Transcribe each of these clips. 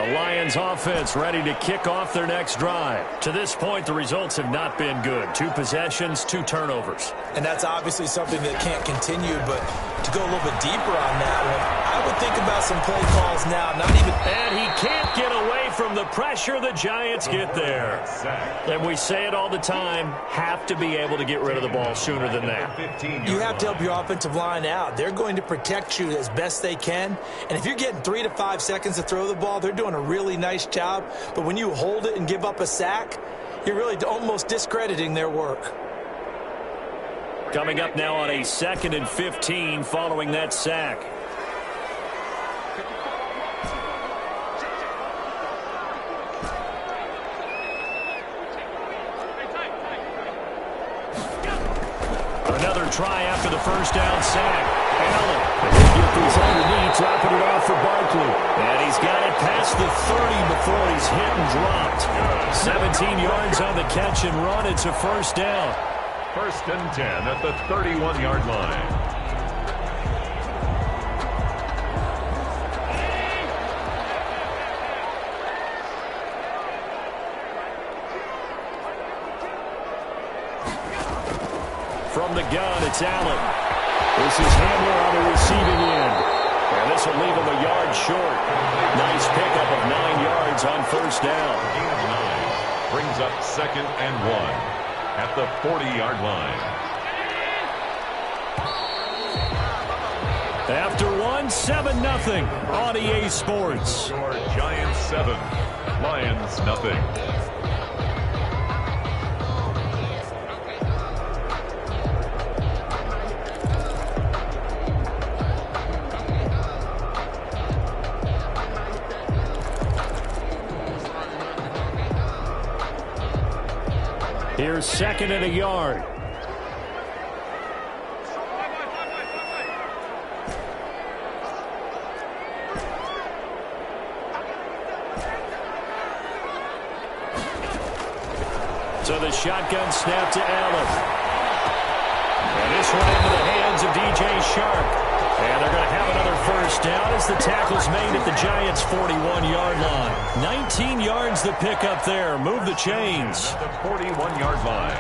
The Lions offense ready to kick off their next drive. To this point, the results have not been good. 2 possessions, 2 turnovers. And that's obviously something that can't continue, but to go a little bit deeper on that one, I would think about some play calls now. And he can't get away from the pressure. The Giants get there. And we say it all the time, have to be able to get rid of the ball sooner than that. You have to help your offensive line out. They're going to protect you as best they can. And if you're getting 3 to 5 seconds to throw the ball, they're doing a really nice job. But when you hold it and give up a sack, you're really almost discrediting their work. Coming up now on a 2nd and 15 following that sack. Another try after the first down sack. Allen. Get these underneath, dropping it off for Barkley. And he's got it past the 30 before he's hit and dropped. 17 yards on the catch and run. It's a first down. 1st and 10 at the 31-yard line. From the gun, it's Allen. This is Hamler on the receiving end. And this will leave him a yard short. Nice pickup of 9 yards on first down. Gain of 9 brings up 2nd and 1 at the 40-yard line. After 1, 7-0 on EA Sports. Your Giants 7, Lions nothing. Here's 2nd and a yard. So the shotgun snap to Allen. And this one into the hands of DJ Shark. And they're going to have another first down as the tackle's made at the Giants' 41-yard line. 19 yards the pickup there. Move the chains. The 41-yard line.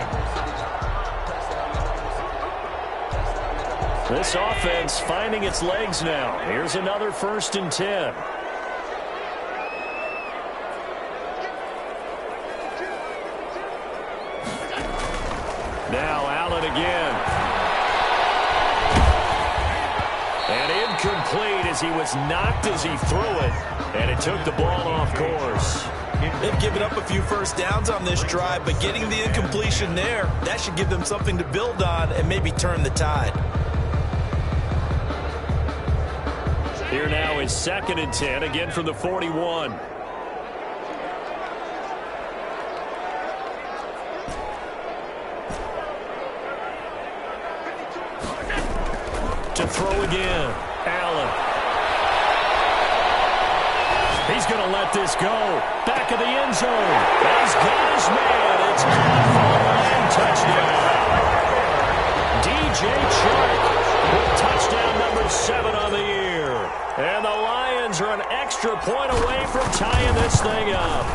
This offense finding its legs now. Here's another 1st and 10. Now Allen again. And incomplete as he was knocked as he threw it. And it took the ball off course. They've given up a few first downs on this drive, but getting the incompletion there, that should give them something to build on and maybe turn the tide. Here now is 2nd and 10, again from the 41. To throw again, Allen. He's going to let this go. Back of the end zone. He's got his man. It's caught for the line. Touchdown. DJ Chark with touchdown number 7 on the year. And the Lions are an extra point away from tying this thing up.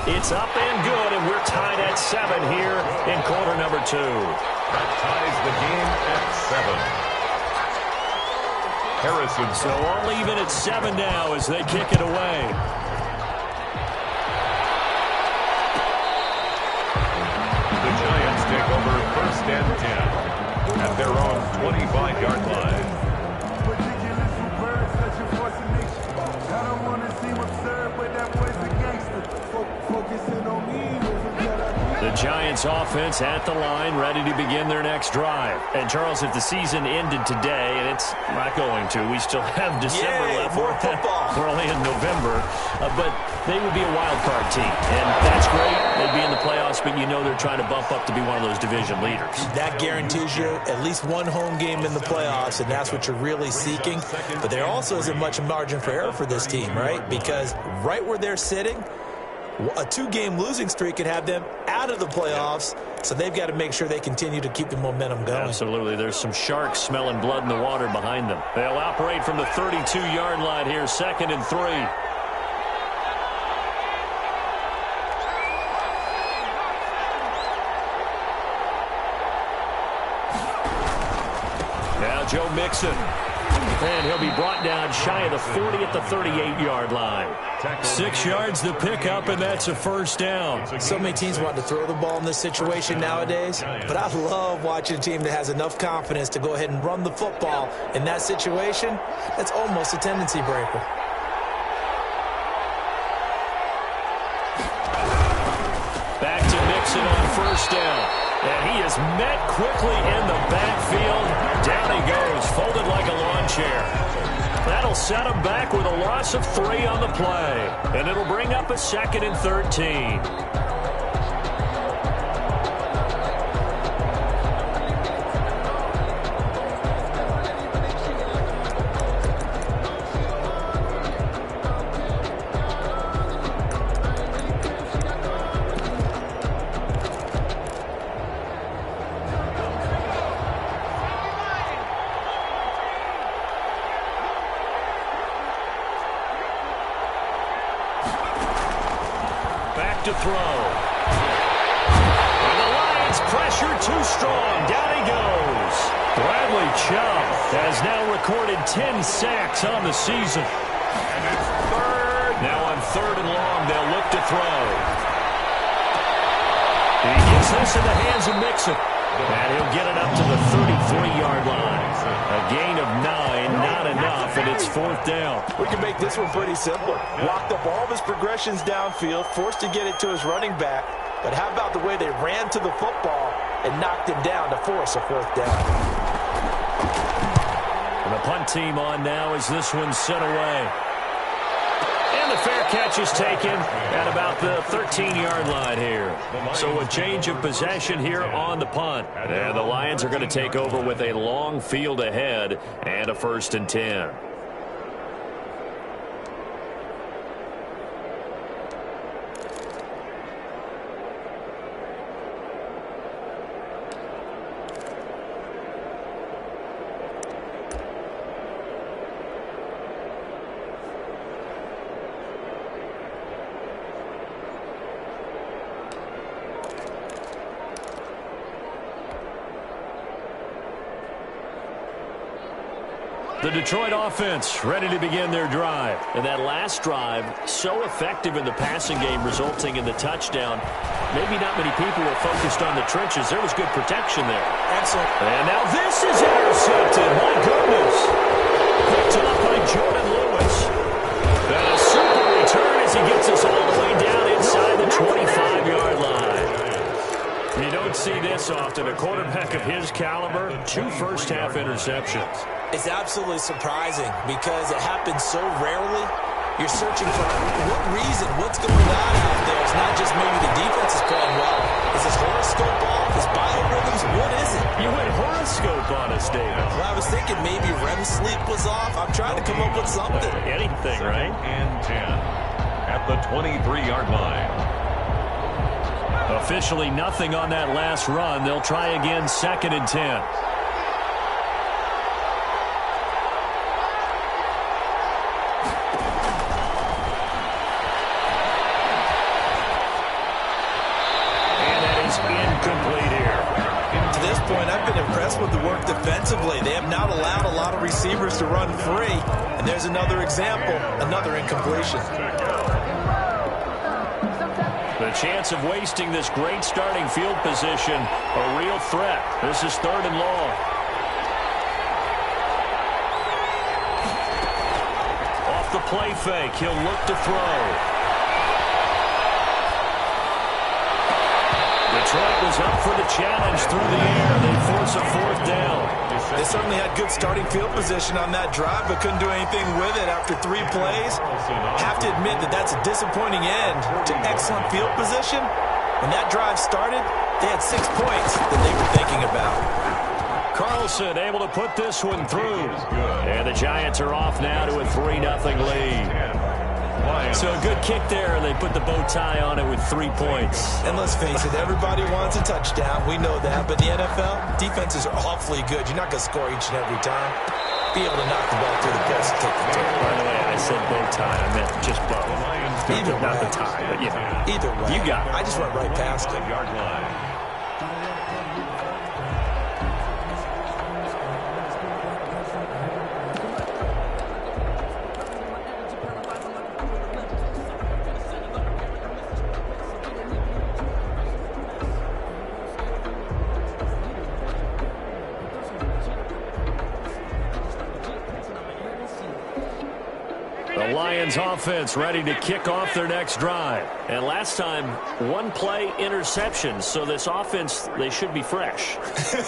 It's up and good, and we're tied at 7 here in quarter number 2. That ties the game at 7. Harrison. So all even at 7 now as they kick it away. The Giants take over 1st and 10 at their own 25-yard line. The Giants offense at the line, ready to begin their next drive. And Charles, if the season ended today, and it's not going to, we still have December left. More football. We're only in November, but they would be a wild card team, and that's great. They'd be in the playoffs, but you know they're trying to bump up to be one of those division leaders. That guarantees you at least one home game in the playoffs, and that's what you're really seeking. But there also isn't much margin for error for this team, right? Because right where they're sitting, a 2-game losing streak could have them out of the playoffs, so they've got to make sure they continue to keep the momentum going. Absolutely. There's some sharks smelling blood in the water behind them. They'll operate from the 32-yard line here, 2nd and 3. Joe Mixon. And he'll be brought down shy of the 40 at the 38-yard line. 6 yards the pickup, and that's a first down. So many teams want to throw the ball in this situation nowadays, but I love watching a team that has enough confidence to go ahead and run the football in that situation. That's almost a tendency breaker. Back to Mixon on first down. And he is met quickly in the backfield. Down he goes, folded like a lawn chair. That'll set him back with a loss of 3 on the play. And it'll bring up a 2nd and 13. To throw. And the Lions pressure too strong. Down he goes. Bradley Chubb has now recorded 10 sacks on the season. And it's third. Now on 3rd and long, they'll look to throw. He gets this in the hands of Mixon. And he'll get it up to the 33-yard line. A gain of 9, not enough, and it's 4th down. We can make this one pretty simple. Blocked up all of his progressions downfield, forced to get it to his running back. But how about the way they ran to the football and knocked him down to force a 4th down? And the punt team on now as this one's sent away. And the fair catch is taken at about the 13-yard line here. So a change of possession here on the punt. And the Lions are going to take over with a long field ahead and a 1st and 10. The Detroit offense ready to begin their drive. And that last drive, so effective in the passing game, resulting in the touchdown. Maybe not many people were focused on the trenches. There was good protection there. Excellent. And now this is intercepted. My goodness. Picked up by Jordan Lewis. And a super return as he gets us all the way down inside the 25-yard line. You don't see this often. A quarterback of his caliber, 2 first-half interceptions. It's absolutely surprising because it happens so rarely. You're searching for what reason, what's going on out there. It's not just maybe the defense is playing well. Is his horoscope off? His biorhythms? What is it? You went horoscope on us, David. Well, I was thinking maybe REM sleep was off. I'm trying to come up with something. Anything, right? And 10 at the 23-yard line. Officially nothing on that last run. They'll try again, 2nd and 10. With the work defensively. They have not allowed a lot of receivers to run free. And there's another example, another incompletion. The chance of wasting this great starting field position, a real threat. This is 3rd and long. Off the play fake, he'll look to throw. Detroit was up for the challenge through the air. They force a 4th down. They certainly had good starting field position on that drive, but couldn't do anything with it after 3 plays. Have to admit that that's a disappointing end to excellent field position. When that drive started, they had 6 points that they were thinking about. Carlson able to put this one through. And the Giants are off now to a 3-0 lead. So a good kick there. They put the bow tie on it with 3 points. And let's face it, everybody wants a touchdown. We know that. But the NFL, defenses are awfully good. You're not going to score each and every time. Be able to knock the ball through the post and take the turn. By the way, I said bow tie. I meant just bow. Either not way. the tie, but yeah. Either way. You got it. I just went right past it. Yard line. Lions offense ready to kick off their next drive. And last time, one play interception. So this offense, they should be fresh.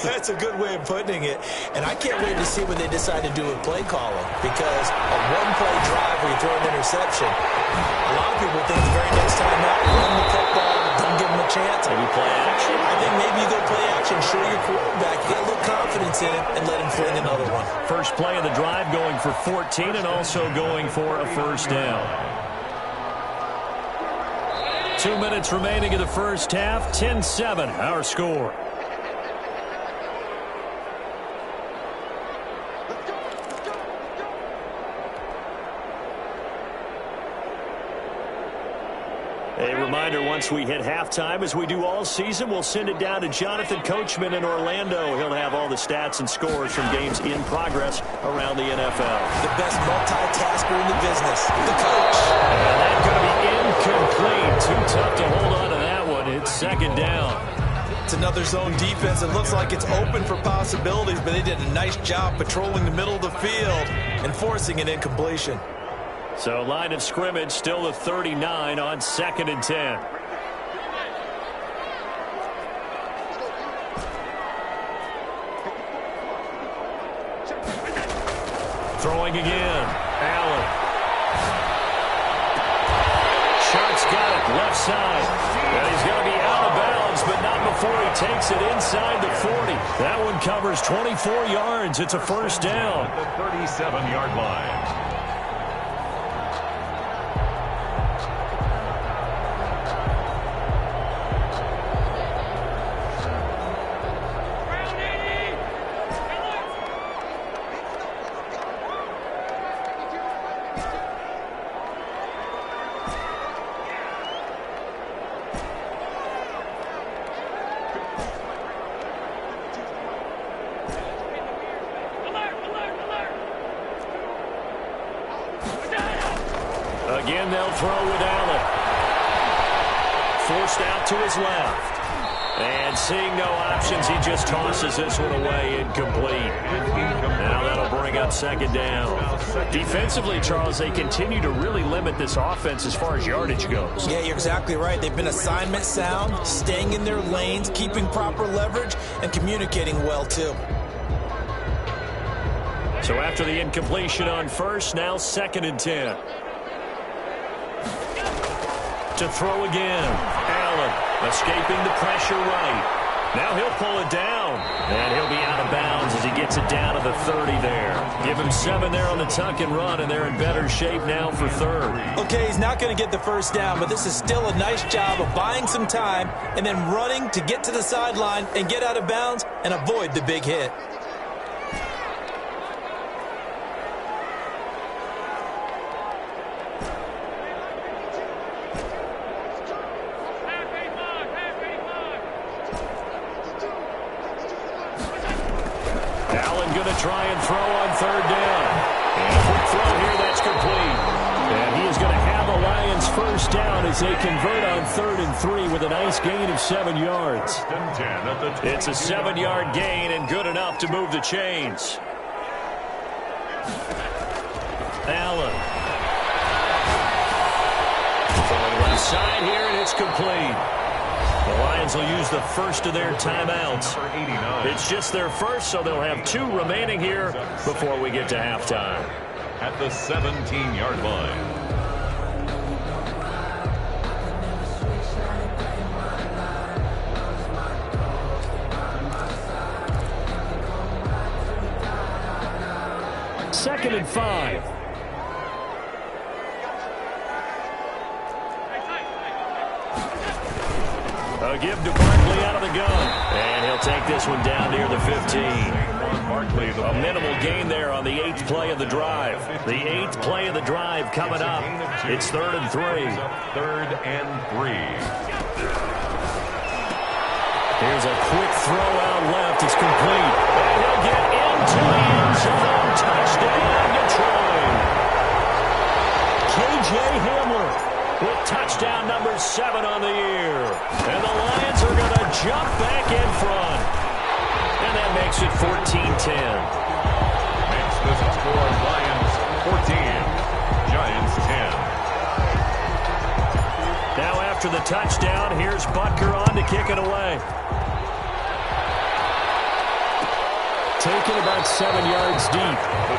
That's a good way of putting it. And I can't wait to see what they decide to do with play calling, because a one-play drive where you throw an interception, a lot of people think the very next time out, run the football, don't give them a chance. Maybe play action. I think maybe you go play action, show your quarterback, get a little confidence in him, and let him fling another one. First play of the drive going for 14 and also going for a first down. 2 minutes remaining in the first half. 10-7 our score. A reminder, once we hit halftime, as we do all season, we'll send it down to Jonathan Coachman in Orlando. He'll have all the stats and scores from games in progress around the NFL. The best multitasker in the business, the coach. And that's going to be incomplete. Too tough to hold on to that one. It's second down. It's another zone defense. It looks like it's open for possibilities, but they did a nice job patrolling the middle of the field and forcing an incompletion. So line of scrimmage still the 39 on 2nd and 10. Throwing again. Allen. Shark's got it left side. And he's going to be out of bounds, but not before he takes it inside the 40. That one covers 24 yards. It's a first down. At the 37-yard line. Again, they'll throw with Allen. Forced out to his left. And seeing no options, he just tosses this one away, incomplete. Now that'll bring up second down. Defensively, Charles, they continue to really limit this offense as far as yardage goes. Yeah, you're exactly right. They've been assignment sound, staying in their lanes, keeping proper leverage, and communicating well, too. So after the incompletion on first, now 2nd and 10. To throw again. Allen escaping the pressure right. Now he'll pull it down. And he'll be out of bounds as he gets it down to the 30 there. Give him 7 there on the tuck and run, and they're in better shape now for third. Okay, he's not going to get the first down, but this is still a nice job of buying some time and then running to get to the sideline and get out of bounds and avoid the big hit. Try and throw on third down. And a quick throw here, that's complete. And he is going to have the Lions first down as they convert on 3rd and 3 with a nice gain of 7 yards. It's a 7-yard gain and good enough to move the chains. Allen. Throwing left side here, and it's complete. The Lions will use the first of their timeouts. It's just their first, so they'll have 2 remaining here before we get to halftime. At the 17-yard line. Second and 5. A give to Barkley out of the gun. And he'll take this one down near the 15. A minimal gain there on the 8th play of the drive. The 8th play of the drive coming up. It's 3rd and 3. 3rd and 3. Here's a quick throw out left. It's complete. And he'll get into the end zone. Touchdown, Detroit. K.J. Hamler with touchdown number 7 on the year. And the Lions are going to jump back in front. And that makes it 14-10. Makes the score Lions 14, Giants 10. after the touchdown. Here's Butker on to kick it away. Taken about 7 yards deep.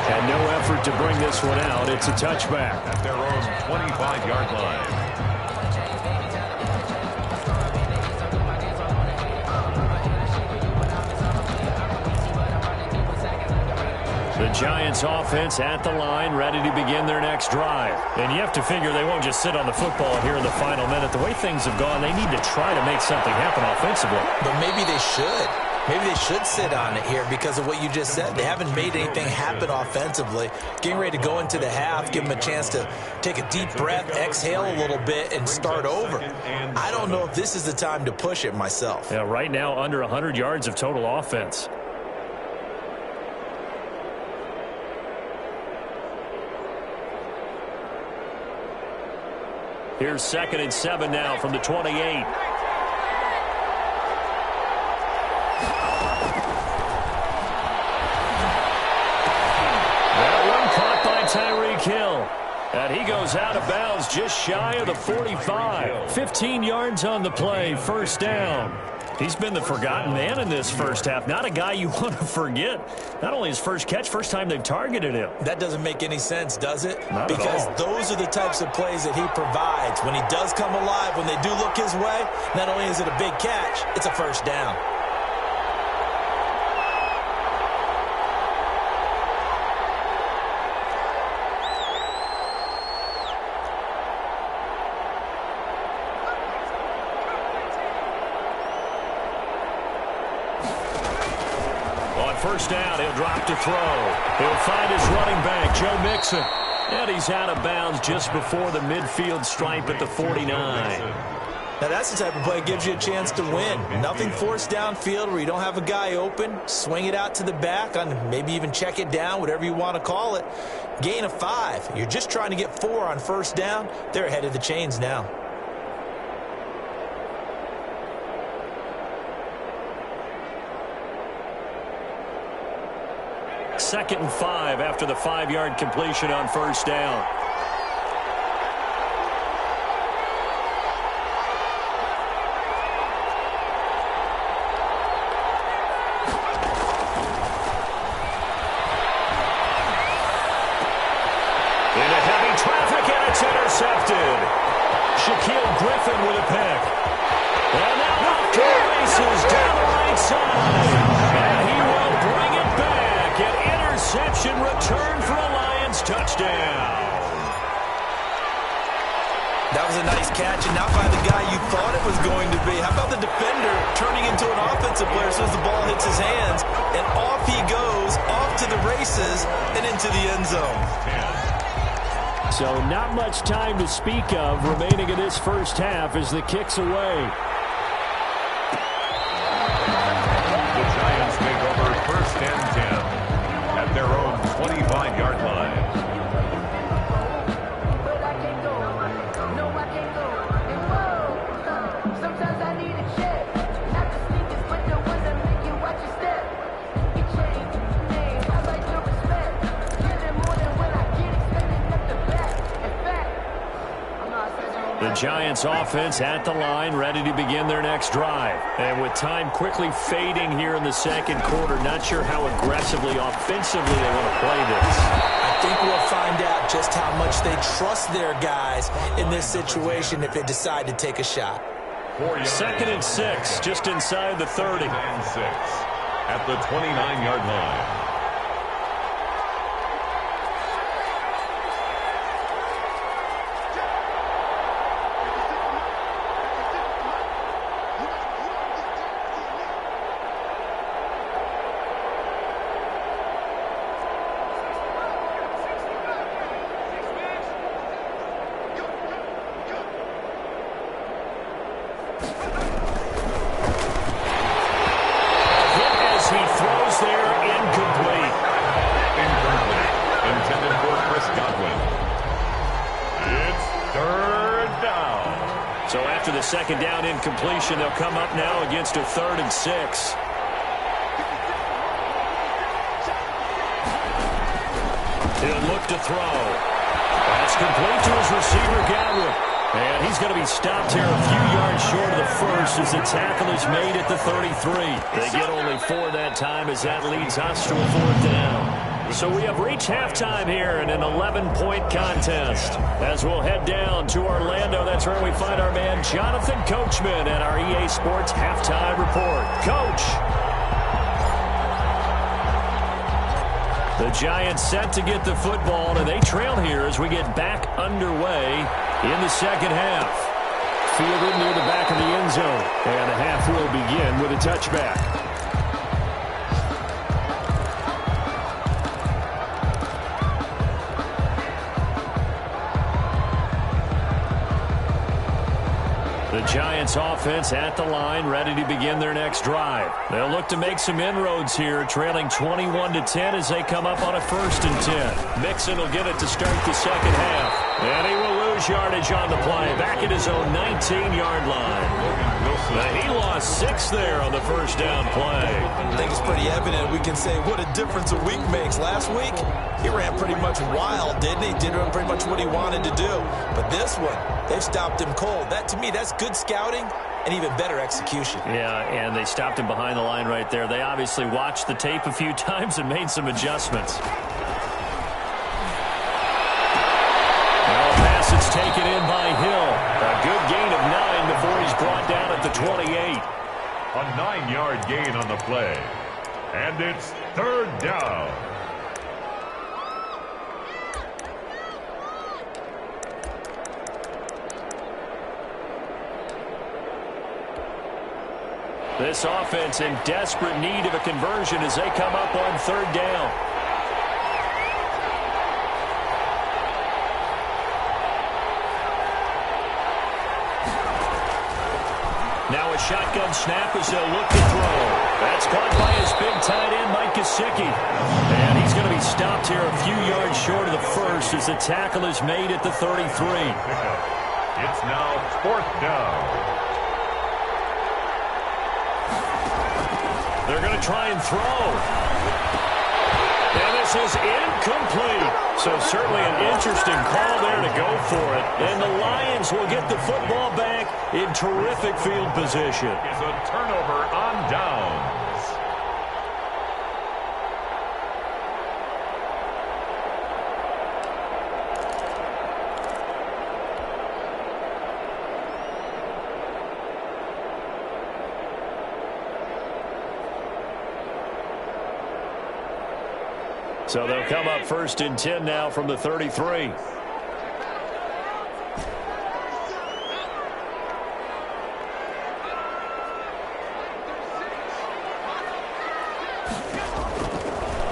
And no effort to bring this one out. It's a touchback. At their own 25-yard line. The Giants offense at the line, ready to begin their next drive. And you have to figure they won't just sit on the football here in the final minute. The way things have gone, they need to try to make something happen offensively. But maybe they should. Maybe they should sit on it here because of what you just said. They haven't made anything happen offensively. Getting ready to go into the half, give them a chance to take a deep breath, exhale a little bit, and start over. I don't know if this is the time to push it myself. Yeah, right now under 100 yards of total offense. Here's 2nd and 7 now from the 28. That one caught by Tyreek Hill. And he goes out of bounds just shy of the 45. 15 yards on the play, first down. He's been the forgotten man in this first half. Not a guy you want to forget. Not only his first catch, first time they've targeted him. That doesn't make any sense, does it? Not because at all. Those are the types of plays that he provides. When he does come alive, when they do look his way, not only is it a big catch, it's a first down. First down, he'll drop to throw. He'll find his running back, Joe Mixon. And he's out of bounds just before the midfield stripe at the 49. Now, that's the type of play that gives you a chance to win. Nothing forced downfield where you don't have a guy open. Swing it out to the back, on maybe even check it down, whatever you want to call it. Gain of 5. You're just trying to get 4 on first down. They're ahead of the chains now. Second and 5 after the 5-yard completion on first down. Into heavy traffic, and it's intercepted. Shaquille Griffin with a pick. And now off to the races down the right side. And he will bring it back. An interception return for a Lions touchdown. That was a nice catch, and not by the guy you thought it was going to be. How about the defender turning into an offensive player as soon as the ball hits his hands, and off he goes, off to the races, and into the end zone. So not much time to speak of remaining in this first half as the kick's away. The Giants take over first and 10 at their own 25-yard line. The Giants offense at the line, ready to begin their next drive. And with time quickly fading here in the second quarter, not sure how aggressively, offensively they want to play this. I think we'll find out just how much they trust their guys in this situation if they decide to take a shot. 2nd and 6, just inside the 30. And 6 at the 29-yard line. Second down incompletion. They'll come up now against a 3rd and 6. He'll look to throw. That's complete to his receiver, Godwin. And he's going to be stopped here a few yards short of the first as the tackle is made at the 33. They get only 4 that time as that leads us to a 4th down. So we have reached halftime here in an 11-point contest. As we'll head down to Orlando, that's where we find our man Jonathan Coachman at our EA Sports Halftime Report. Coach. The Giants set to get the football, and they trail here as we get back underway in the second half. Fielded near the back of the end zone, and the half will begin with a touchback. The Giants offense at the line, ready to begin their next drive. They'll look to make some inroads here, trailing 21-10 as they come up on a 1st and 10. Mixon will get it to start the second half. And he will lose yardage on the play, back at his own 19-yard line. He lost 6 there on the 1st down play. I think it's pretty evident. We can say what a difference a week makes. Last week, he ran pretty much wild, didn't he? Did pretty much what he wanted to do. But this one, they've stopped him cold. That, to me, that's good scouting and even better execution. Yeah, and they stopped him behind the line right there. They obviously watched the tape a few times and made some adjustments. It's taken in by Hill. A good gain of 9 before he's brought down at the 28. A 9-yard gain on the play. And it's 3rd down. This offense in desperate need of a conversion as they come up on 3rd down. Now a shotgun snap as they'll look to throw. That's caught by his big tight end, Mike Gesicki. And he's going to be stopped here a few yards short of the first as the tackle is made at the 33. It's now 4th down. They're going to try and throw. And this is incomplete. So certainly an interesting call there to go for it. And the Lions will get the football back in terrific field position. It's a turnover on downs. So they'll come up 1st and 10 now from the 33.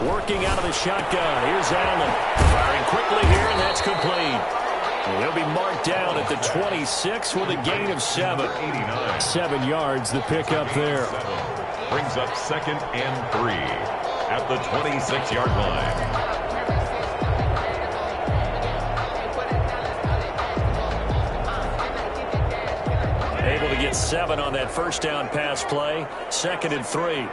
Working out of the shotgun. Here's Allen. Firing quickly here, and that's complete. He'll be marked down at the 26 with a gain of 7. 7 yards, the pickup there. Brings up 2nd and 3. At the 26-yard line. Able to get 7 on that 1st down pass play. 2nd and 3.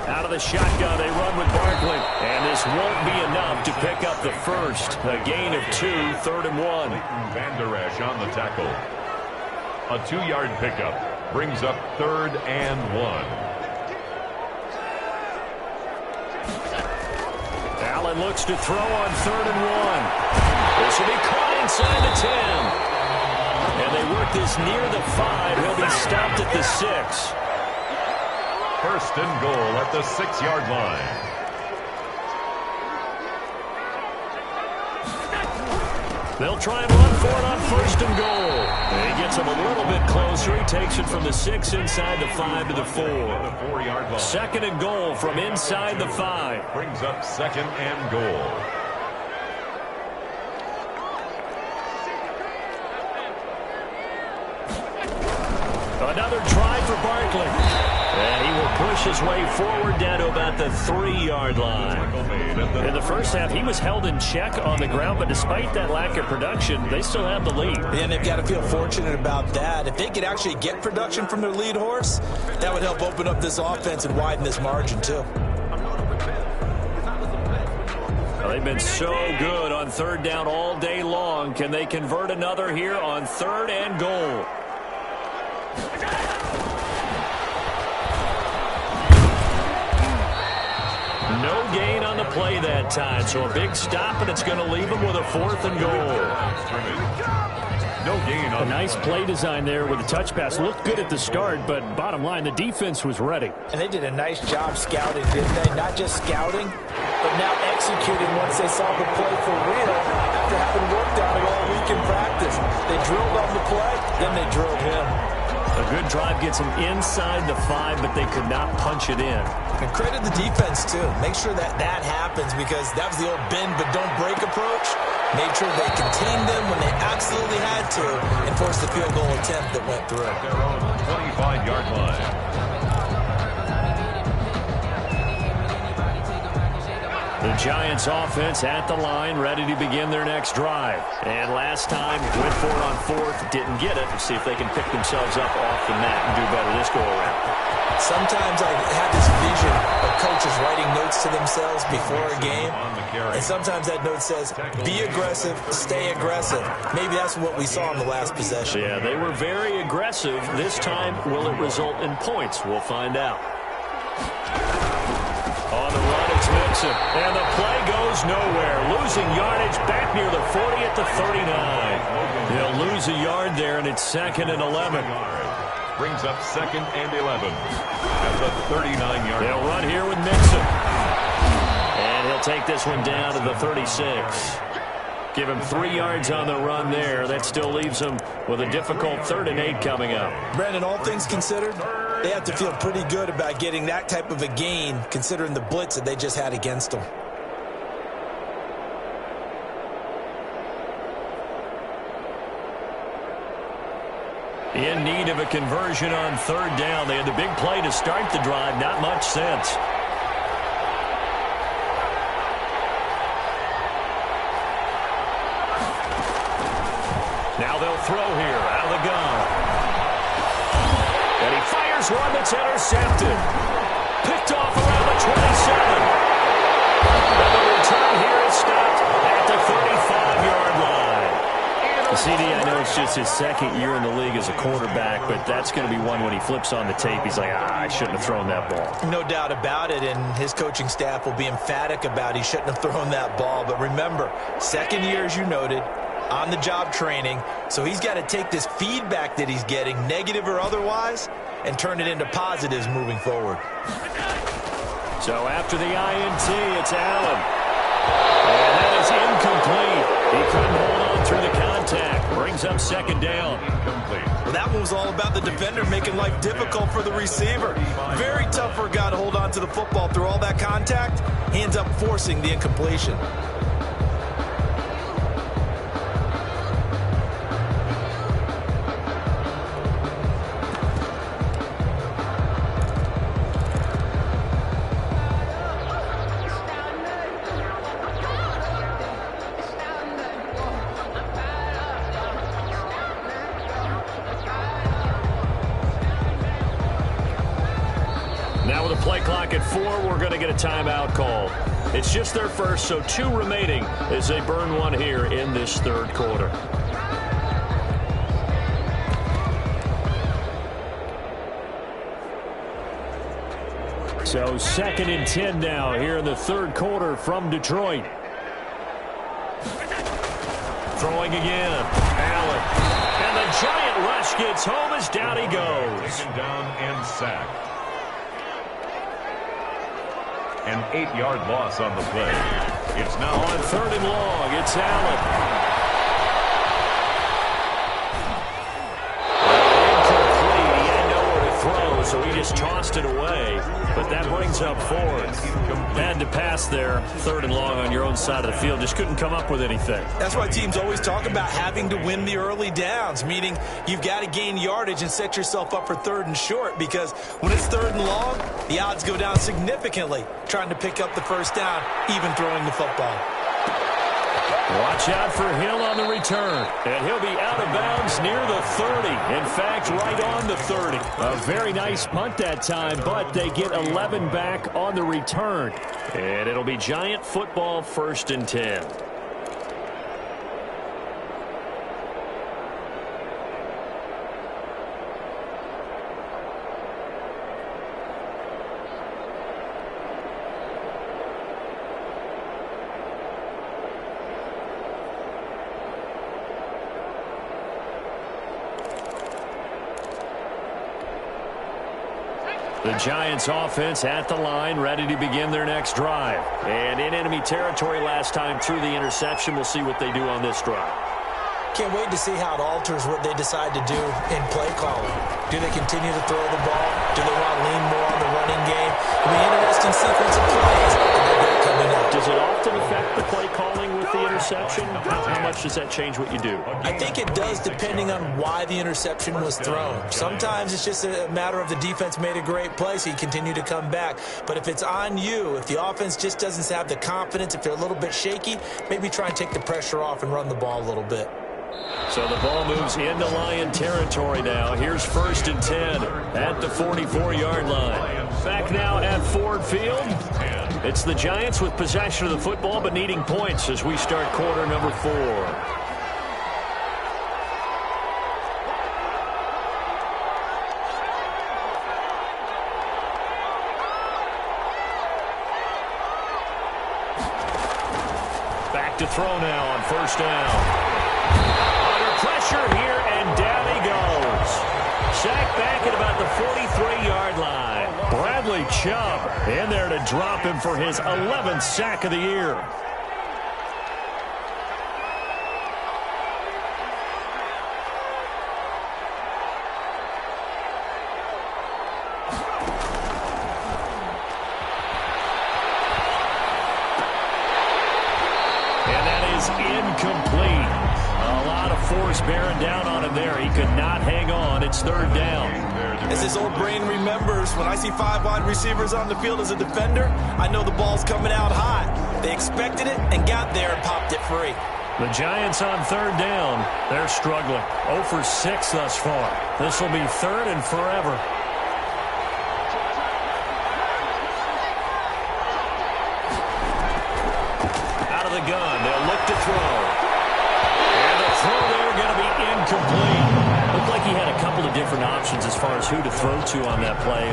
Out of the shotgun, they run with Barkley. And this won't be enough to pick up the first. A gain of 2, 3rd and 1. Van Der Esch on the tackle. A 2-yard pickup brings up 3rd and 1. Allen looks to throw on 3rd and 1. This will be caught inside the 10. And they work this near the 5. He'll be stopped at the 6. 1st and goal at the 6-yard line. They'll try and run for it on 1st and goal. And he gets him a little bit closer. He takes it from the 6 inside the 5 to the 4. 4-yard line. 2nd and goal from inside the 5. Brings up 2nd and goal. Another try for Barkley. And he will push push his way forward down to about the 3-yard line. In the first half, he was held in check on the ground, but despite that lack of production, they still have the lead. And they've got to feel fortunate about that. If they could actually get production from their lead horse, that would help open up this offense and widen this margin too. Well, they've been so good on third down all day long. Can they convert another here on 3rd and goal? No gain on the play that time, so a big stop, and it's going to leave them with a 4th and goal. No gain on a nice play design there with the touch pass. Looked good at the start, but bottom line, the defense was ready. And they did a nice job scouting, didn't they? Not just scouting, but now executing once they saw the play for real after having worked on it all week in practice. They drilled on the play, then they drilled him. A good drive gets them inside the 5, but they could not punch it in. And credit the defense, too. Make sure that that happens because that was the old bend but don't break approach. Made sure they contained them when they absolutely had to and forced the field goal attempt that went through. their own 25-yard line. The Giants offense at the line, ready to begin their next drive. And last time, went for it on 4th, didn't get it. See if they can pick themselves up off the mat and do better this go-around. Sometimes I have this vision of coaches writing notes to themselves before a game. And sometimes that note says, be aggressive, stay aggressive. Maybe that's what we saw in the last possession. Yeah, they were very aggressive. This time, will it result in points? We'll find out. On the run, it's Mixon. And the play goes nowhere. Losing yardage back near the 40 at the 39. They'll lose a yard there, and it's 2nd and 11. Brings up 2nd and 11 at the 39-yard line. They'll run here with Mixon. And he'll take this one down to the 36. Give him 3 yards on the run there. That still leaves him with a difficult 3rd and 8 coming up. Brandon, all things considered, they have to feel pretty good about getting that type of a gain considering the blitz that they just had against them. In need of a conversion on 3rd down. They had the big play to start the drive. Not much sense. Now they'll throw here out of the gun. And he fires one that's intercepted. Picked off around the 27. And the return here is stopped at the 35-yard line. CD, I know it's just his 2nd year in the league as a quarterback, but that's going to be one when he flips on the tape. He's like, I shouldn't have thrown that ball. No doubt about it, and his coaching staff will be emphatic about he shouldn't have thrown that ball. But remember, 2nd year, as you noted, on-the-job training, so he's got to take this feedback that he's getting, negative or otherwise, and turn it into positives moving forward. So after the INT, it's Allen. And that is incomplete. He couldn't hold on through the contact. Brings up 2nd down. Incomplete. Well, that one was all about the defender making life difficult for the receiver. Very tough for a guy to hold on to the football through all that contact. He ends up forcing the incompletion. Now with a play clock at 4, we're going to get a timeout call. It's just their first, so 2 remaining as they burn one here in this 3rd quarter. So 2nd and 10 now here in the 3rd quarter from Detroit. Throwing again. Allen. And the giant rush gets home as down he goes. Taken down and sacked. An 8-yard loss on the play. It's now On 3rd and long, it's Allen. Incomplete. He had nowhere to throw. go, so he just tossed it away. But that brings up fourth. Had to pass there, 3rd and long on your own side of the field. Just couldn't come up with anything. That's why teams always talk about having to win the early downs, meaning you've got to gain yardage and set yourself up for 3rd and short, because when it's 3rd and long, the odds go down significantly trying to pick up the first down, even throwing the football. Watch out for Hill on the return. And he'll be out of bounds near the 30. In fact, right on the 30. A very nice punt that time, but they get 11 back on the return. And it'll be Giant football, 1st and 10. The Giants offense at the line, ready to begin their next drive. And in enemy territory last time through the interception. We'll see what they do on this drive. Can't wait to see how it alters what they decide to do in play calling. Do they continue to throw the ball? Do they want to lean more on the running game? It'll be an interesting sequence of plays that they've got coming up. Does it often affect the play calling with the interception? How much does that change what you do? I think it does, depending on why the interception was thrown. Sometimes it's just a matter of the defense made a great play, so you continue to come back. But if it's on you, if the offense just doesn't have the confidence, if they're a little bit shaky, maybe try and take the pressure off and run the ball a little bit. So the ball moves into Lion territory now. Here's 1st and 10 at the 44-yard line. Back now at Ford Field. It's the Giants with possession of the football but needing points as we start quarter number 4. Back to throw now on 1st down. Under pressure here, and down he goes. Sacked back at about the 43-yard line. Bradley Chubb in there to drop him for his 11th sack of the year. And that is incomplete. A lot of force bearing down on him there. He could not hang on. It's 3rd down. As his old brain remembers, when I see 5 wide receivers on the field as a defender, I know the ball's coming out hot. They expected it and got there and popped it free. The Giants on 3rd down. They're struggling. 0 for 6 thus far. This will be 3rd and forever. Out of the gun. They'll look to throw. And the throw there going to be incomplete. Looked like he had a couple of different options as far as who to throw to on that play.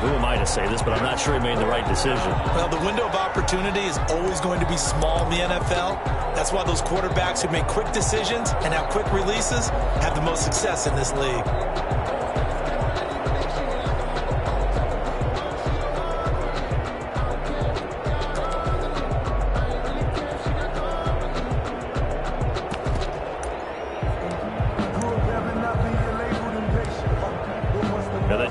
Who am I to say this, but I'm not sure he made the right decision. Well, the window of opportunity is always going to be small in the NFL. That's why those quarterbacks who make quick decisions and have quick releases have the most success in this league.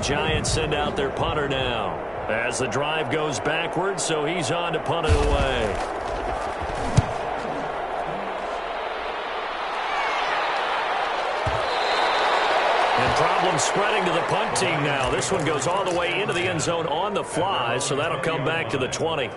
Giants send out their punter now as the drive goes backwards, so he's on to punt it away. And problems spreading to the punt team now. This one goes all the way into the end zone on the fly, so that'll come back to the 20.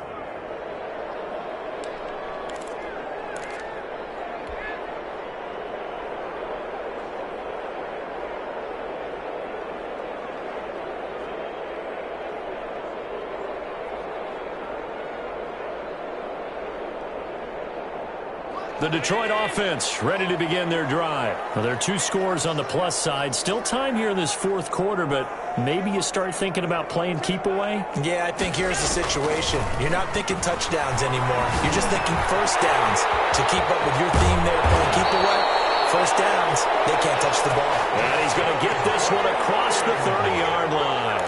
The Detroit offense ready to begin their drive. Well, there are 2 scores on the plus side. Still time here in this 4th quarter, but maybe you start thinking about playing keep away? Yeah, I think here's the situation. You're not thinking touchdowns anymore. You're just thinking first downs. To keep up with your theme there, playing keep away, first downs, they can't touch the ball. And he's going to get this one across the 30-yard line.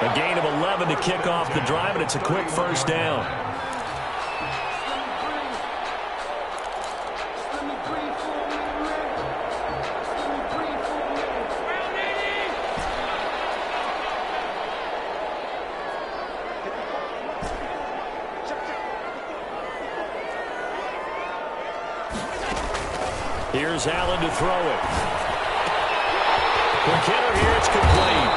A gain of 11 to kick off the drive, and it's a quick first down. Here's Allen to throw it. Quick hitter here, it's complete.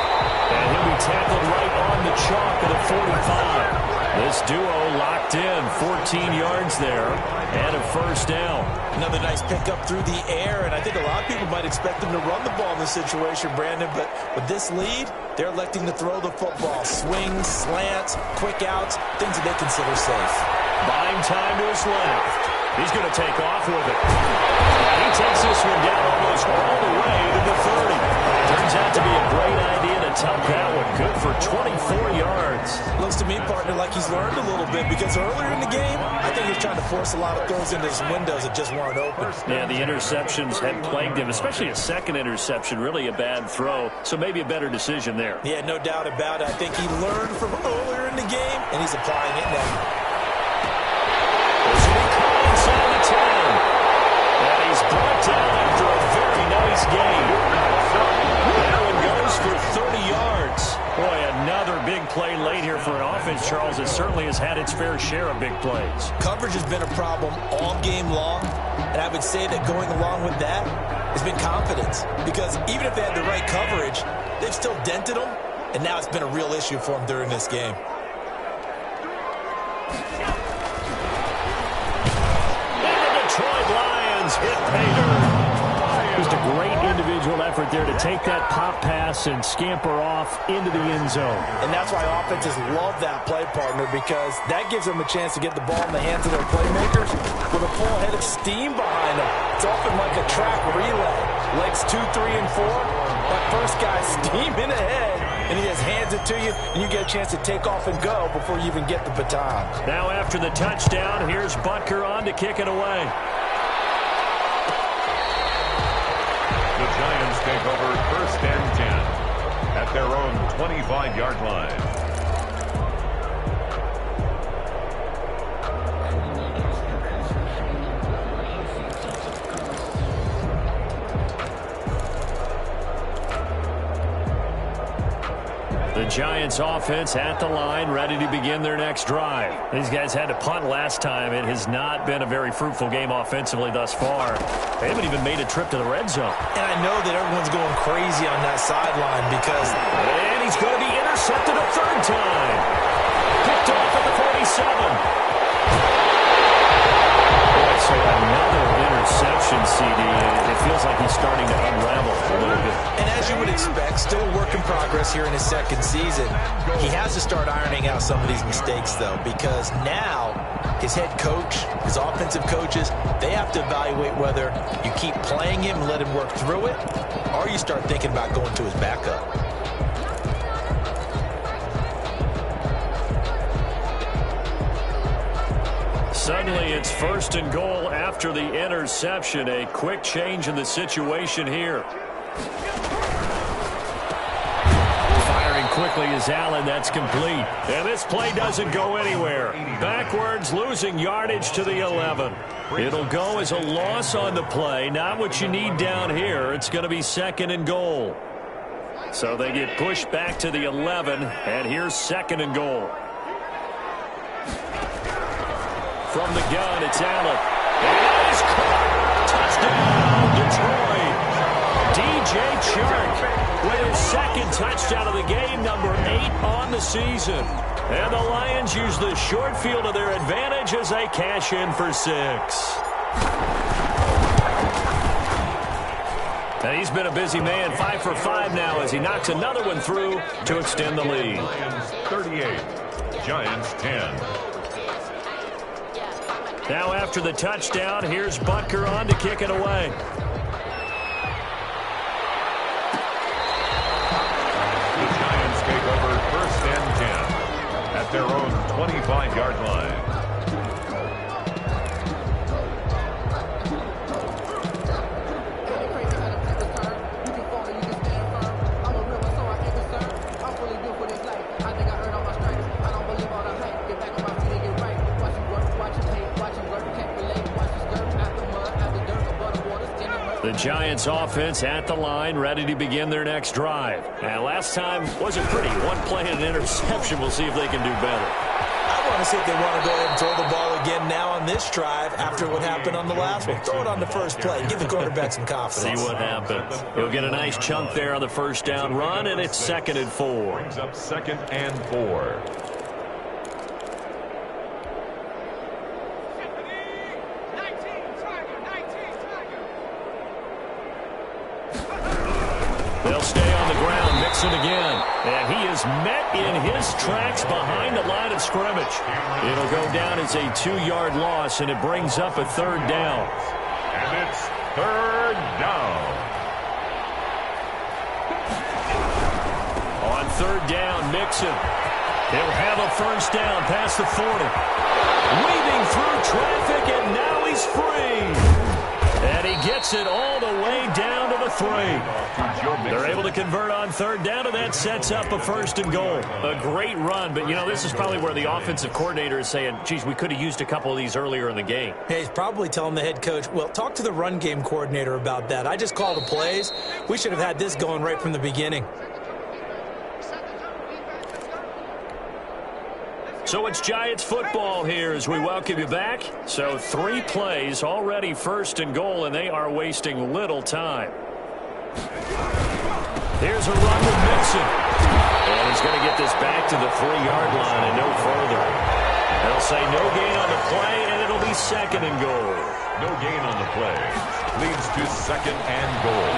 And he'll be tackled right on the chalk at the 45. This duo locked in, 14 yards there, and a first down. Another nice pickup through the air, and I think a lot of people might expect them to run the ball in this situation, Brandon, but with this lead, they're electing to throw the football. Swings, slants, quick outs, things that they consider safe. Buying time to his left. He's going to take off with it. And he takes this one down almost all the way to the 30. Turns out to be a great idea to tuck that one. Good for 24 yards. Looks to me, partner, like he's learned a little bit because earlier in the game, I think he was trying to force a lot of throws into his windows that just weren't open. Yeah, the interceptions had plagued him, especially a second interception, really a bad throw. So maybe a better decision there. Yeah, no doubt about it. I think he learned from earlier in the game, and he's applying it now. And he's brought down after a very nice game. That one goes for 30 yards. Boy, another big play late here for an offense, Charles, that certainly has had its fair share of big plays. Coverage has been a problem all game long, and I would say that going along with that has been confidence. Because even if they had the right coverage, they've still dented them, and now it's been a real issue for them during this game. Hit Pater. Just a great individual effort there to take that pop pass and scamper off into the end zone. And that's why offenses love that play, partner, because that gives them a chance to get the ball in the hands of their playmakers with a full head of steam behind them. It's often like a track relay. Legs 2, 3, and 4. That first guy's steaming ahead, and he just hands it to you, and you get a chance to take off and go before you even get the baton. Now after the touchdown, here's Butker on to kick it away. The Giants take over first and 10 at their own 25-yard line. The Giants offense at the line, ready to begin their next drive. These guys had to punt last time. It has not been a very fruitful game offensively thus far. They haven't even made a trip to the red zone. And I know that everyone's going crazy on that sideline because... And he's going to be intercepted a third time. Picked off at the 47. So another interception, CD. It feels like he's starting to unravel a little bit. And as you would expect, still a work in progress here in his second season. He has to start ironing out some of these mistakes, though, because now his head coach, his offensive coaches, they have to evaluate whether you keep playing him and let him work through it, or you start thinking about going to his backup. Suddenly, it's first and goal after the interception. A quick change in the situation here. Firing quickly is Allen. That's complete. And this play doesn't go anywhere. Backwards, losing yardage to the 11. It'll go as a loss on the play. Not what you need down here. It's going to be second and goal. So they get pushed back to the 11. And here's second and goal. From the gun, it's Allen. And he's caught. Touchdown, Detroit. DJ Chark with his second touchdown of the game, number 8 on the season. And the Lions use the short field to their advantage as they cash in for 6. And he's been a busy man, 5 for 5 now as he knocks another one through to extend the lead. Lions 38, Giants 10. Now after the touchdown, here's Butker on to kick it away. The Giants take over first and 10 at their own 25-yard line. The Giants offense at the line, ready to begin their next drive. And last time wasn't pretty. One play and an interception. We'll see if they can do better. I want to see if they want to go ahead and throw the ball again now on this drive after what happened on the last one. Throw it on the first play. Give the quarterback some confidence. See what happens. He'll get a nice chunk there on the first down run, and it's 2nd and 4. Brings up 2nd and 4. They'll stay on the ground, Mixon again. And he is met in his tracks behind the line of scrimmage. It'll go down as a 2-yard loss, and it brings up a 3rd down. And it's 3rd down. On 3rd down, Mixon. He'll have a first down past the 40. Weaving through traffic, and now he's free. And he gets it all the way down to the 3. They're able to convert on 3rd down, and that sets up a 1st and goal. A great run, but, you know, this is probably where the offensive coordinator is saying, geez, we could have used a couple of these earlier in the game. Yeah, he's probably telling the head coach, well, talk to the run game coordinator about that. I just called the plays. We should have had this going right from the beginning. So it's Giants football here as we welcome you back. So 3 plays already 1st and goal, and they are wasting little time. Here's a run with Mixon. And he's going to get this back to the 3-yard line and no further. They'll say no gain on the play, and it'll be 2nd and goal. No gain on the play. Leads to 2nd and goal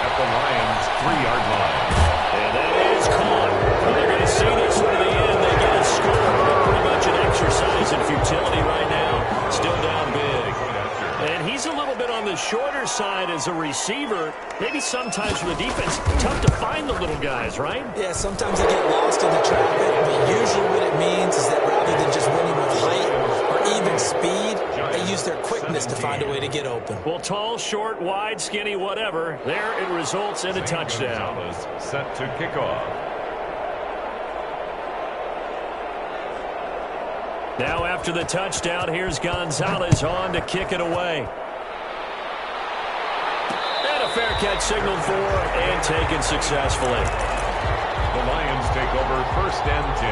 at the Lions' 3-yard line. And that is caught. Well, they're going to see this to the end. They get a score. Pretty much an exercise in futility right now. Still down big. And he's a little bit on the shorter side as a receiver. Maybe sometimes for the defense, tough to find the little guys, right? Yeah, sometimes they get lost in the traffic, but usually what it means is that rather than just winning with height or even speed, they use their quickness to find a way to get open. Well, tall, short, wide, skinny, whatever. There it results in a touchdown. Set to kick off. Now after the touchdown, here's Gonzalez on to kick it away. And a fair catch signaled for and taken successfully. The Lions take over 1st and 10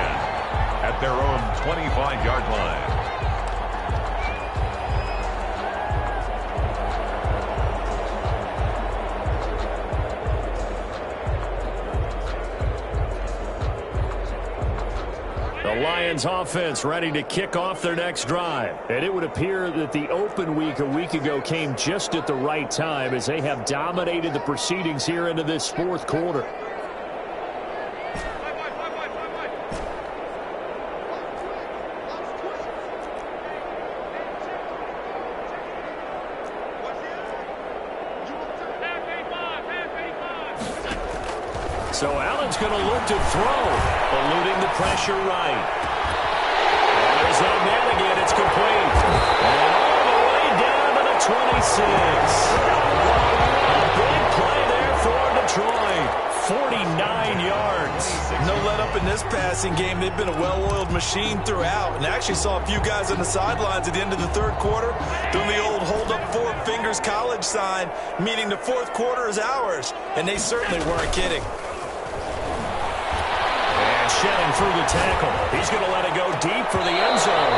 at their own 25-yard line. The Lions offense ready to kick off their next drive. And it would appear that the open week a week ago came just at the right time as they have dominated the proceedings here into this 4th quarter. So Allen's going to look to throw, eluding the pressure right. And there's that man again. It's complete. And all the way down to the 26. A big play there for Detroit. 49 yards. No let up in this passing game. They've been a well-oiled machine throughout. And actually saw a few guys on the sidelines at the end of the 3rd quarter doing the old hold up 4 fingers college sign, meaning the 4th quarter is ours. And they certainly weren't kidding. Shedding through the tackle. He's going to let it go deep for the end zone.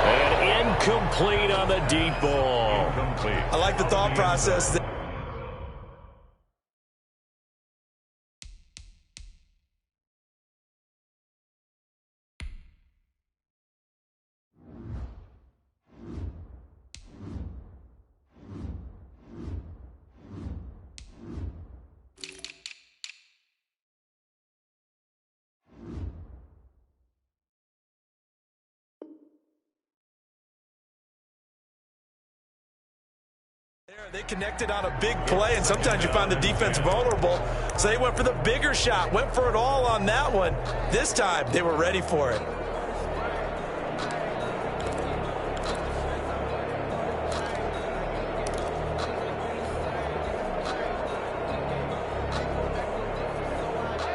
And incomplete on the deep ball. Incomplete. I like the thought process. They connected on a big play, and sometimes you find the defense vulnerable. So they went for the bigger shot, went for it all on that one. This time, they were ready for it.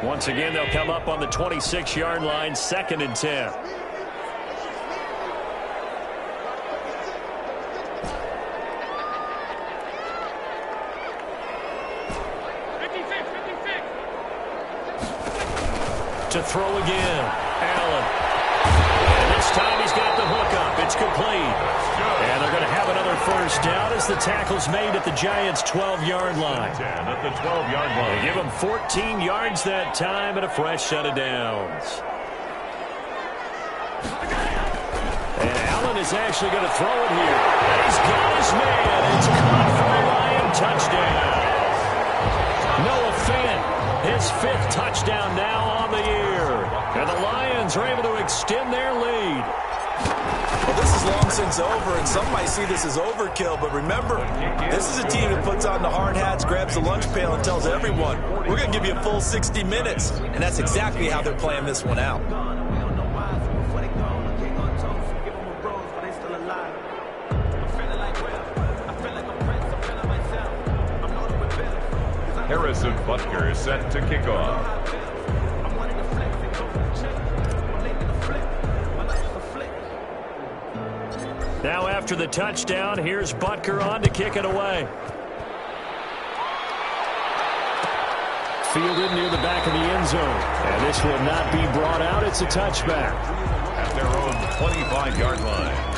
Once again, they'll come up on the 26-yard line, 2nd and 10. To throw again, Allen. And this time he's got the hook up. It's complete. And they're going to have another first down as the tackle's made at the Giants' 12-yard line. 10 at the 12-yard line. They give him 14 yards that time and a fresh set of downs. And Allen is actually going to throw it here. And he's got his man. It's caught for a Lion touchdown. Noah Fant, his 5th touchdown now on the year. And the Lions are able to extend their lead. Well, this is long since over, and some might see this as overkill, but remember, this is a team that puts on the hard hats, grabs the lunch pail, and tells everyone, we're going to give you a full 60 minutes. And that's exactly how they're playing this one out. Harrison Butker is set to kick off. Now after the touchdown, here's Butker on to kick it away. Fielded near the back of the end zone. And this will not be brought out. It's a touchback. At their own 25-yard line.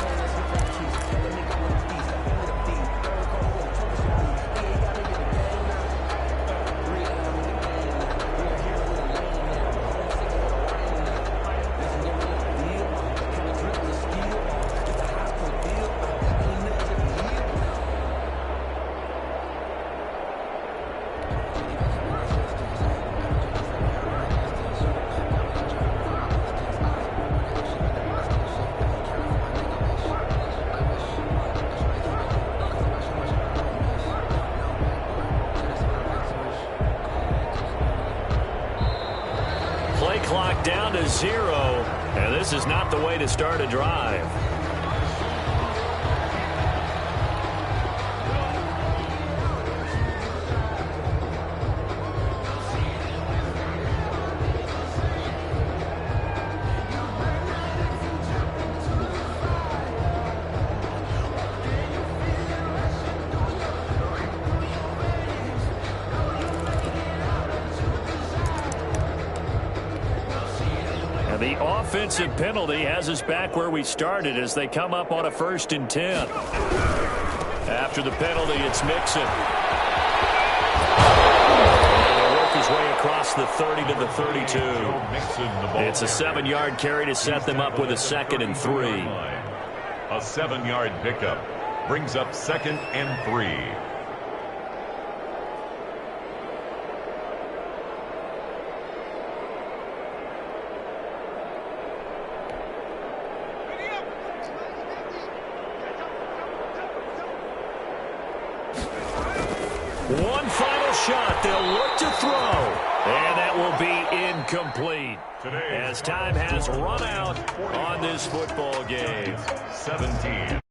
Clock down to 0, and this is not the way to start a drive. The offensive penalty has us back where we started as they come up on a 1st and 10. After the penalty, it's Mixon. And he'll work his way across the 30 to the 32. It's a 7-yard carry to set them up with a 2nd and 3. A 7-yard pickup brings up 2nd and 3. One final shot. They'll look to throw. And that will be incomplete. As time has run out on this football game. 17.